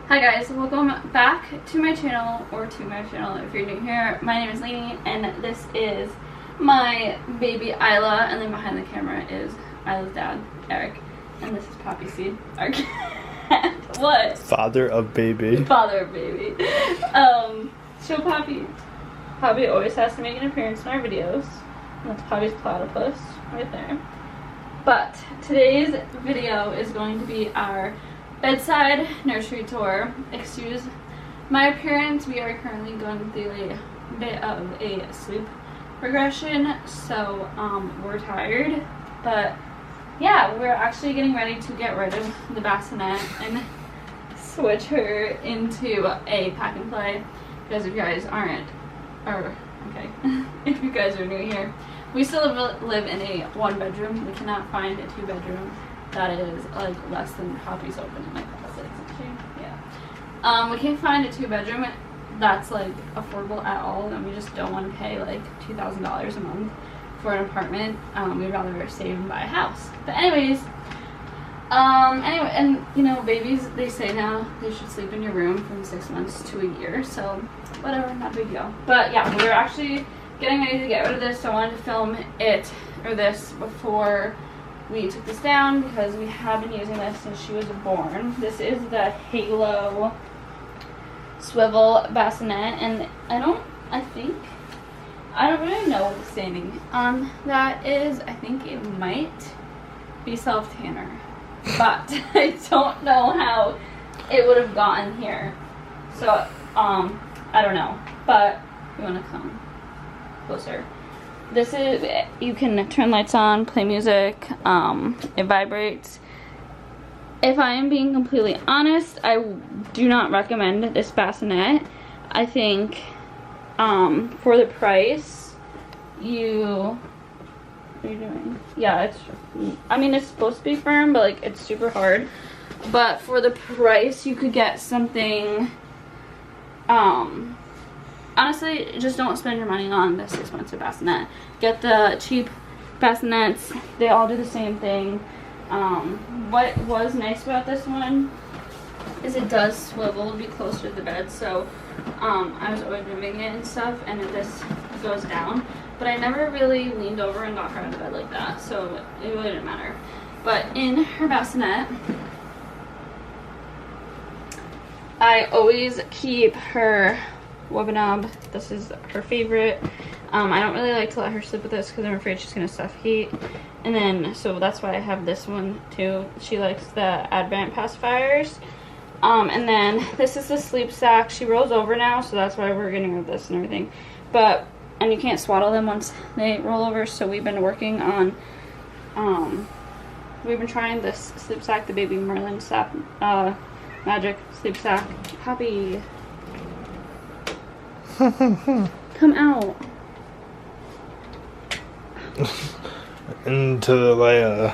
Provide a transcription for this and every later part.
Hi guys, welcome back to my channel, or to my channel if you're new here. My name is Lainey, and this is my baby Isla, and then behind the camera is Isla's dad, Eric, and this is Poppy Seed, our cat. What? Father of baby. Father of baby. Show Poppy. Poppy always has to make an appearance in our videos. That's Poppy's platypus right there. But today's video is going to be our bedside nursery tour. Excuse my appearance. We are currently going through a bit of a sleep regression, so we're tired. But yeah, we're actually getting ready to get rid of the bassinet and switch her into a pack and play. Because if you guys if you guys are new here, we still live in a 1-bedroom. We cannot find a 2-bedroom that is like less than Poppy's opening my closet. Yeah. We can't find a 2-bedroom that's like affordable at all, and we just don't want to pay like $2,000 a month for an apartment. We'd rather save and buy a house. But anyways, anyway, and you know, babies, they say now they should sleep in your room from 6 months to a year, so whatever, not a big deal. But yeah, we're actually getting ready to get rid of this, so I wanted to film this before we took this down, because we have been using this since she was born. This is the Halo swivel bassinet, and I don't really know what the standing on that is. I think it might be self-tanner, but I don't know how it would have gotten here. So, I don't know, but you want to come closer. This is, you can turn lights on, play music, it vibrates. If I am being completely honest, I do not recommend this bassinet. I think for the price, what are you doing? Yeah, I mean, it's supposed to be firm, but like it's super hard. But for the price, you could get something, honestly, just don't spend your money on this expensive bassinet. Get the cheap bassinets. They all do the same thing. What was nice about this one is it does swivel to be closer to the bed, so I was always moving it and stuff, and this goes down. But I never really leaned over and got her out of bed like that, so it really didn't matter. But in her bassinet, I always keep her Webanob. This is her favorite. I don't really like to let her sleep with this because I'm afraid she's gonna suffocate. And then, so that's why I have this one too. She likes the Advent pacifiers. And then this is the sleep sack. She rolls over now, so that's why we're getting rid of this and everything. But, and you can't swaddle them once they roll over, so we've been working on, we've been trying this sleep sack, the Baby Merlin magic sleep sack. Poppy, come out. Into the layer.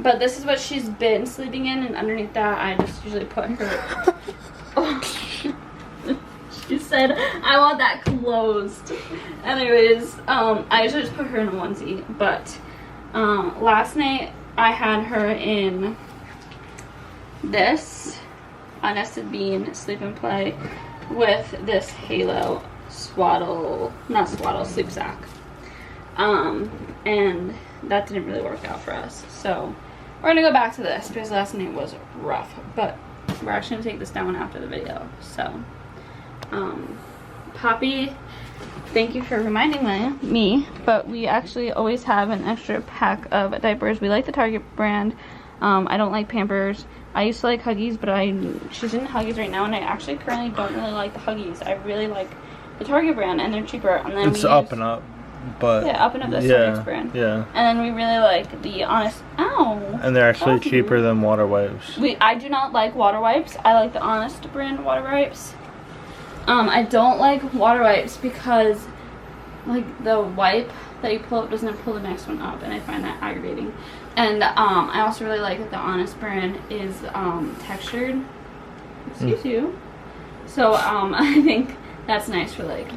But this is what she's been sleeping in, and underneath that I just usually put her. Oh. She said, I want that closed. Anyways, I usually just put her in a onesie, but last night I had her in this Nested Bean sleep and play with this Halo sleep sack. And that didn't really work out for us, so we're gonna go back to this because last night was rough. But we're actually gonna take this down after the video. So Poppy, thank you for reminding me, but we actually always have an extra pack of diapers. We like the Target brand. I don't like Pampers. I used to like Huggies, but she's in Huggies right now, and I actually currently don't really like the Huggies. I really like the Target brand, and they're cheaper. And then it's Up and Up, but yeah, Up and Up, that's Target's brand. Yeah. And then we really like the Honest. Ow. And they're actually cheaper than water wipes. I do not like water wipes. I like the Honest brand water wipes. I don't like water wipes because like the wipe that you pull up doesn't pull the next one up, and I find that aggravating. And I also really like that the Honest brand is textured. Excuse you. So I think that's nice for like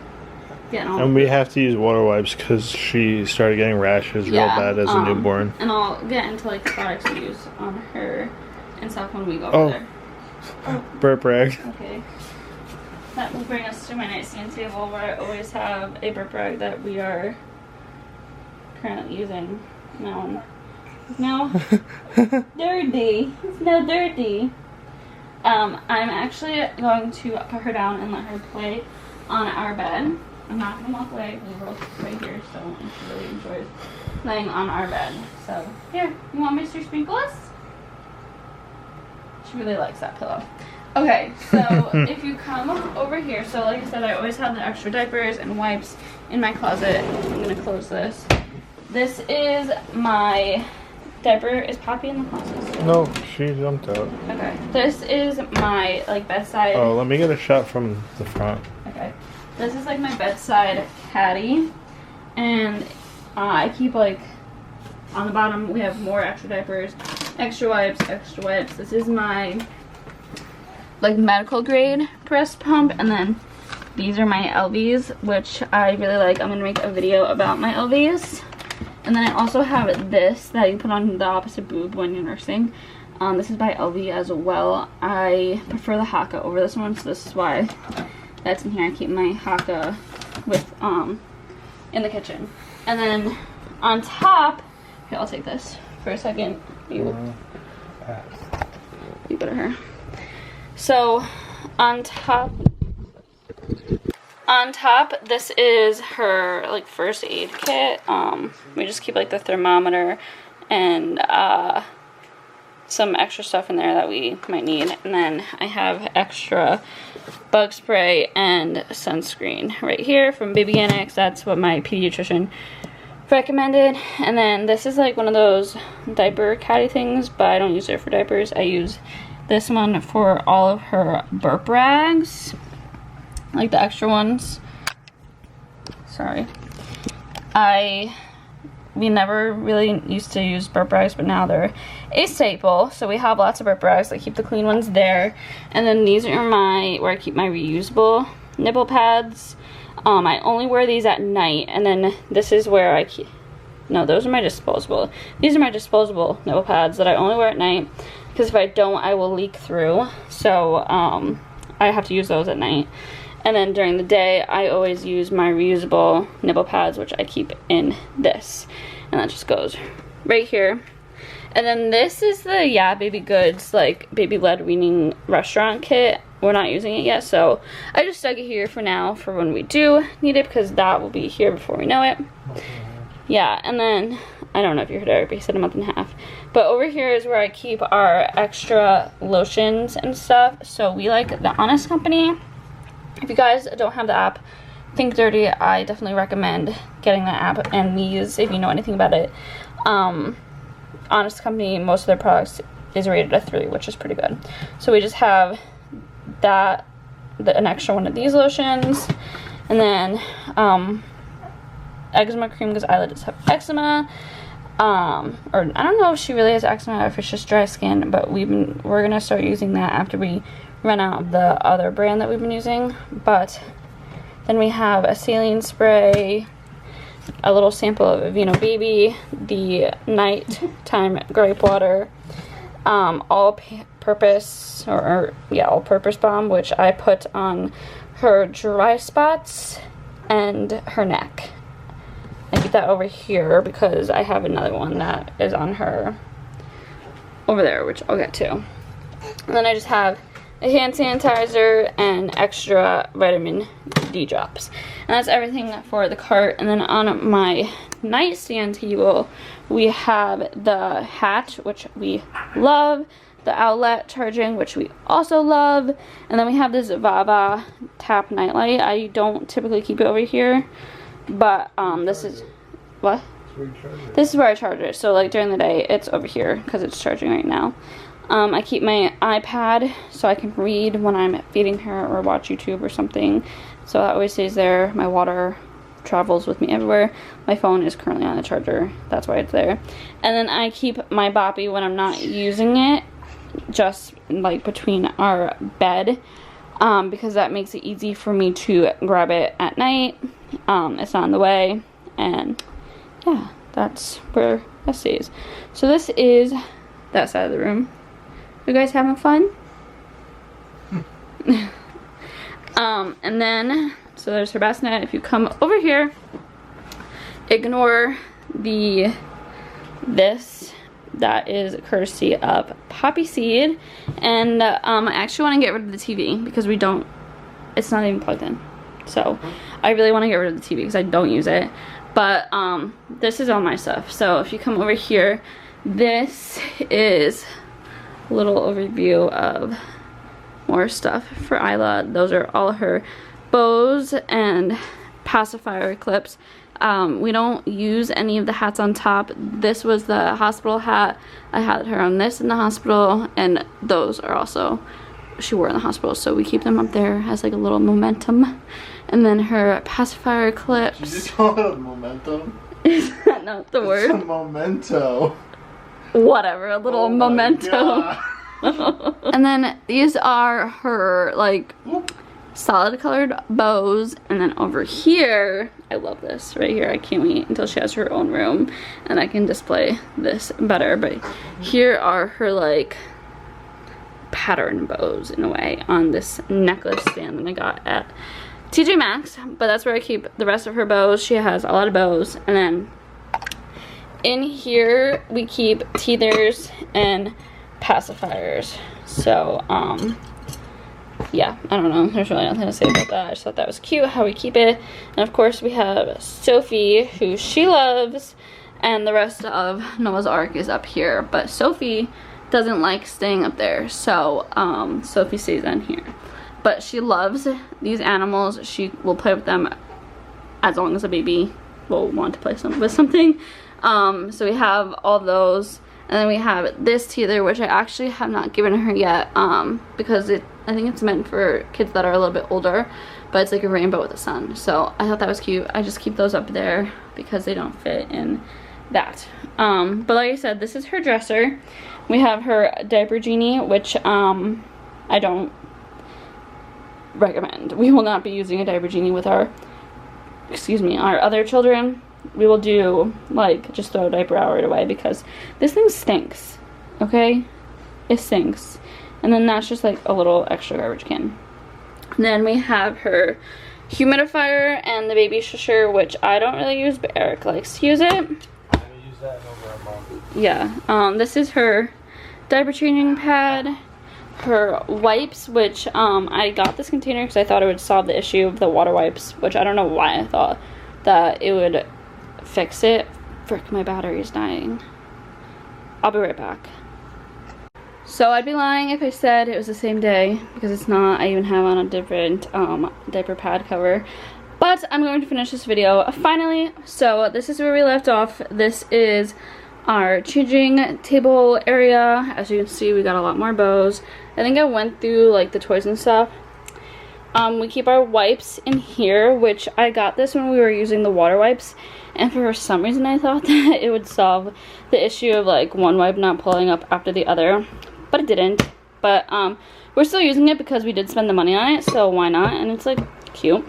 getting all. And we have to use water wipes because she started getting rashes real bad as a newborn. And I'll get into like the products we use on her and stuff when we go over there. burp rag. Okay. That will bring us to my nightstand table where I always have a burp rag that we are currently using. No. Dirty. It's no dirty. I'm actually going to put her down and let her play on our bed. I'm not going to walk away. We're both right here, so she really enjoys playing on our bed. So, here. You want Mr. Sprinkles? She really likes that pillow. Okay, so if you come over here, so like I said, I always have the extra diapers and wipes in my closet. I'm going to close this. This is my diaper. Is Poppy in the closet? No, she jumped out. Okay. This is my like bedside. Oh, let me get a shot from the front. Okay. This is like my bedside caddy, and I keep like on the bottom we have more extra diapers, extra wipes, extra wipes. This is my like medical grade breast pump, and then these are my LVs, which I really like. I'm gonna make a video about my LVs. And then I also have this that you put on the opposite boob when you're nursing. This is by LV as well. I prefer the Haka over this one, so this is why that's in here. I keep my Haka with in the kitchen. And then on top, here, I'll take this for a second. You go to her. So on top, this is her like first aid kit. We just keep like the thermometer and some extra stuff in there that we might need. And then I have extra bug spray and sunscreen right here from Baby Annex. That's what my pediatrician recommended. And then this is like one of those diaper caddy things, but I don't use it for diapers. I use this one for all of her burp rags, like the extra ones. Sorry. We never really used to use burp rags, but now they're a staple. So we have lots of burp rags. I keep the clean ones there. And then these are where I keep my reusable nipple pads. I only wear these at night. And then this is where I keep, no, those are my disposable. These are my disposable nipple pads that I only wear at night, because if I don't, I will leak through. So I have to use those at night. And then during the day, I always use my reusable nipple pads, which I keep in this. And that just goes right here. And then this is the Yeah Baby Goods, like, baby-led weaning restaurant kit. We're not using it yet, so I just stuck it here for now for when we do need it, because that will be here before we know it. Yeah, and then, I don't know if you heard Eric, but he said a month and a half. But over here is where I keep our extra lotions and stuff. So we like the Honest Company. If you guys don't have the app, Think Dirty, I definitely recommend getting that app and these if you know anything about it. Honest Company, most of their products is rated a 3, which is pretty good. So we just have that, an extra one of these lotions, and then eczema cream, because Isla does have eczema. Or I don't know if she really has eczema or if it's just dry skin, but we're gonna start using that after we run out of the other brand that we've been using. But then we have a saline spray, a little sample of Aveeno Baby, the nighttime grape water, all-purpose all-purpose balm, which I put on her dry spots and her neck. I keep that over here because I have another one that is on her over there, which I'll get to. And then I just have a hand sanitizer and extra vitamin D drops. And that's everything for the cart. And then on my nightstand table, we have the hat, which we love, the outlet charging, which we also love, and then we have this Vava tap nightlight. I don't typically keep it over here, but this is what? This is where I charge it. So like during the day, it's over here because it's charging right now. I keep my iPad so I can read when I'm feeding her or watch YouTube or something. So that always stays there. My water travels with me everywhere. My phone is currently on the charger. That's why it's there. And then I keep my boppy when I'm not using it, just like between our bed, because that makes it easy for me to grab it at night. It's not in the way, and yeah, that's where that stays. So this is that side of the room. You guys having fun? And then, so there's her bassinet. If you come over here, ignore this. That is courtesy of Poppy Seed. And I actually want to get rid of the TV because it's not even plugged in. So I really want to get rid of the TV because I don't use it. But this is all my stuff. So if you come over here, this is a little overview of more stuff for Isla. Those are all her bows and pacifier clips. We don't use any of the hats on top. This was the hospital hat. I had her on this in the hospital, and those are also she wore in the hospital, so we keep them up there as like a little momentum. And then her pacifier clips. Did you just call it a momentum? Is that not the word? It's a memento. Whatever, a little memento. And then these are her like solid colored bows. And then over here, I love this right here. I can't wait until she has her own room and I can display this better. But here are her like pattern bows in a way on this necklace stand that I got at TJ Maxx. But that's where I keep the rest of her bows. She has a lot of bows. And then in here we keep teethers and pacifiers. So yeah, I don't know, there's really nothing to say about that. I just thought that was cute how we keep it. And of course we have Sophie, who she loves, and the rest of Noah's Ark is up here, but Sophie doesn't like staying up there, so Sophie stays down here. But she loves these animals. She will play with them as long as a baby will want to play with something. So we have all those. And then we have this teether, which I actually have not given her yet, because I think it's meant for kids that are a little bit older, but it's like a rainbow with a sun. So I thought that was cute. I just keep those up there because they don't fit in that. But like I said, this is her dresser. We have her diaper genie, which I don't recommend. We will not be using a diaper genie with our other children. We will do like just throw a diaper out right away because this thing stinks. Okay, it stinks. And then that's just like a little extra garbage can. And then we have her humidifier and the baby shusher, which I don't really use, but Eric likes to use it. I haven't used that in over a month. Yeah. This is her diaper changing pad, her wipes, which I got this container because I thought it would solve the issue of the water wipes, which I don't know why I thought that it would fix it. Frick, my battery is dying. I'll be right back. So I'd be lying if I said it was the same day, because it's not. I even have on a different diaper pad cover. But I'm going to finish this video finally. So this is where we left off. This is our changing table area. As you can see, we got a lot more bows. I think I went through like the toys and stuff. We keep our wipes in here, which I got this when we were using the water wipes, and for some reason I thought that it would solve the issue of like one wipe not pulling up after the other, but it didn't. But we're still using it because we did spend the money on it, so why not? And it's like cute.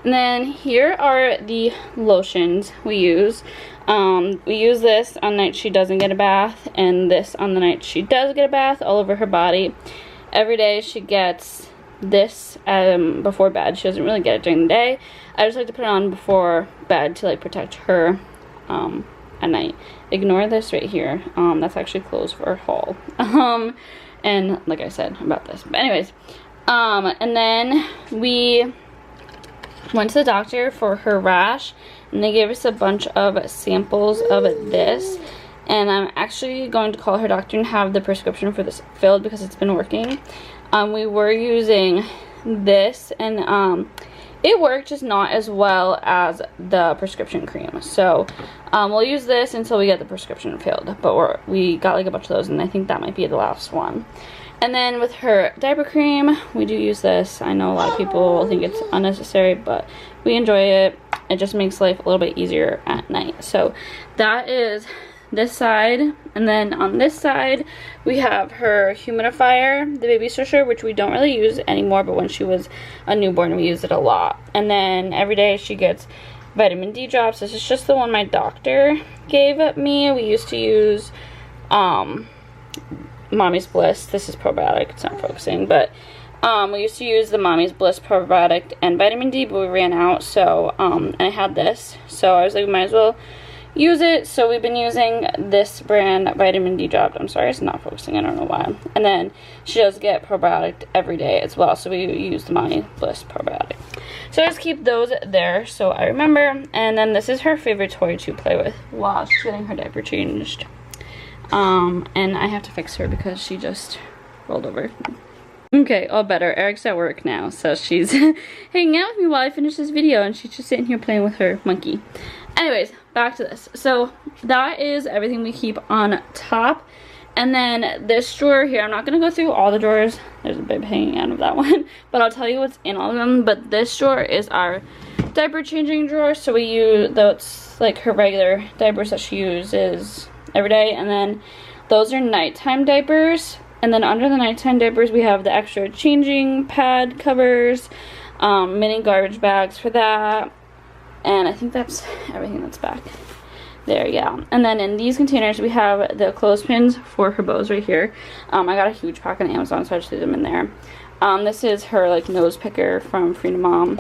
And then here are the lotions we use. We use this on nights she doesn't get a bath, and this on the night she does get a bath, all over her body. Every day she gets this before bed. She doesn't really get it during the day. I just like to put it on before bed to like protect her at night. Ignore this right here. That's actually closed for a haul. And like I said about this, but anyways, and then we went to the doctor for her rash, and they gave us a bunch of samples of this, and I'm actually going to call her doctor and have the prescription for this filled because it's been working. We were using this, and it worked, just not as well as the prescription cream. So we'll use this until we get the prescription filled, but we got like a bunch of those, and I think that might be the last one. And then with her diaper cream, we do use this. I know a lot of people think it's unnecessary, but we enjoy it. It just makes life a little bit easier at night. So that is this side. And then on this side, we have her humidifier, the baby shusher, which we don't really use anymore, but when she was a newborn, we used it a lot. And then every day she gets vitamin D drops. This is just the one my doctor gave me. We used to use Mommy's Bliss. This is probiotic. It's not focusing, but We used to use the Mommy's Bliss probiotic and vitamin D, but we ran out, so, and I had this, so I was like, we might as well use it. So we've been using this brand vitamin D drop. I'm sorry, it's not focusing, I don't know why. And then she does get probiotic every day as well, so we use the Mommy's Bliss probiotic. So I just keep those there so I remember. And then this is her favorite toy to play with while she's getting her diaper changed. And I have to fix her because she just rolled over. Okay, all better. Eric's at work now, so she's hanging out with me while I finish this video, and she's just sitting here playing with her monkey. Anyways, back to this. So that is everything we keep on top. And then this drawer here, I'm not going to go through all the drawers. There's a bib hanging out of that one, but I'll tell you what's in all of them. But this drawer is our diaper changing drawer, so we use those, like her regular diapers that she uses every day. And then those are nighttime diapers. And then under the nighttime diapers, we have the extra changing pad covers, mini garbage bags for that. And I think that's everything that's back there, yeah. And then in these containers, we have the clothespins for her bows right here. I got a huge pack on Amazon, so I just threw them in there. This is her, like, nose picker from Freedom Mom.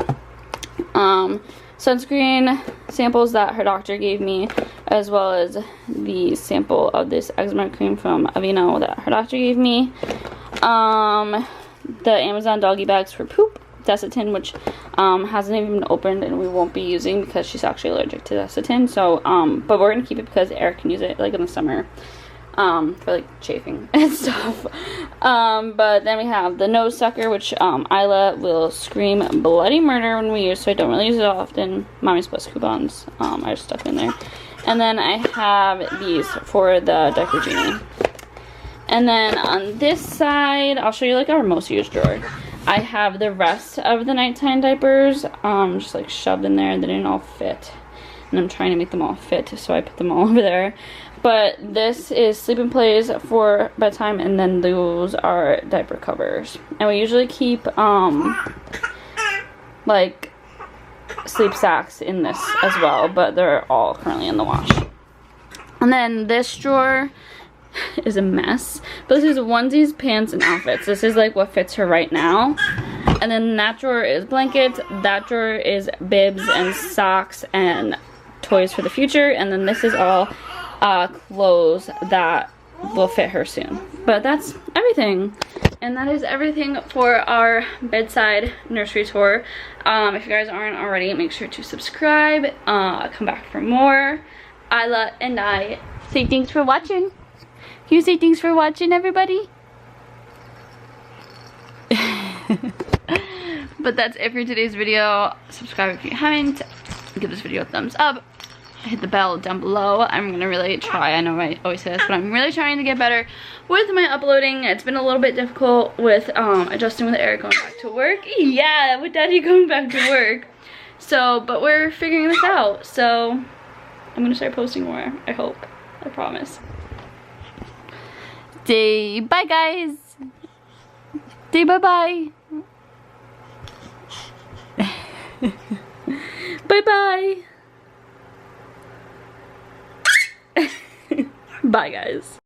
Sunscreen samples that her doctor gave me, as well as the sample of this eczema cream from Aveeno that her doctor gave me. The Amazon doggy bags for poop, Desitin, which hasn't even been opened and we won't be using because she's actually allergic to Desitin. So, but we're gonna keep it because Eric can use it like in the summer. For like chafing and stuff. But then we have the nose sucker, which Isla will scream bloody murder when we use, so I don't really use it often. Mommy's Bliss coupons, I just stuck in there. And then I have these for the diaper genie. And then on this side, I'll show you like our most used drawer. I have the rest of the nighttime diapers just like shoved in there. They didn't all fit, and I'm trying to make them all fit, so I put them all over there. But this is sleep and plays for bedtime, and then those are diaper covers. And we usually keep like sleep sacks in this as well, but they're all currently in the wash. And then this drawer is a mess, but this is onesies, pants, and outfits. This is like what fits her right now. And then that drawer is blankets, that drawer is bibs and socks and toys for the future, and then this is all clothes that will fit her soon. But that's everything, and that is everything for our bedside nursery tour. If you guys aren't already, make sure to subscribe, come back for more. Isla and I say thanks for watching. Can you say thanks for watching, everybody? But that's it for today's video. Subscribe if you haven't. Give this video a thumbs up. Hit the bell down below. I'm gonna really try, I know I always say this, but I'm really trying to get better with my uploading. It's been a little bit difficult with adjusting with Eric going back to work. Yeah, with Daddy going back to work. So, but we're figuring this out. So, I'm gonna start posting more, I hope. I promise. Say bye, guys. Say bye-bye. Bye-bye. Bye, guys.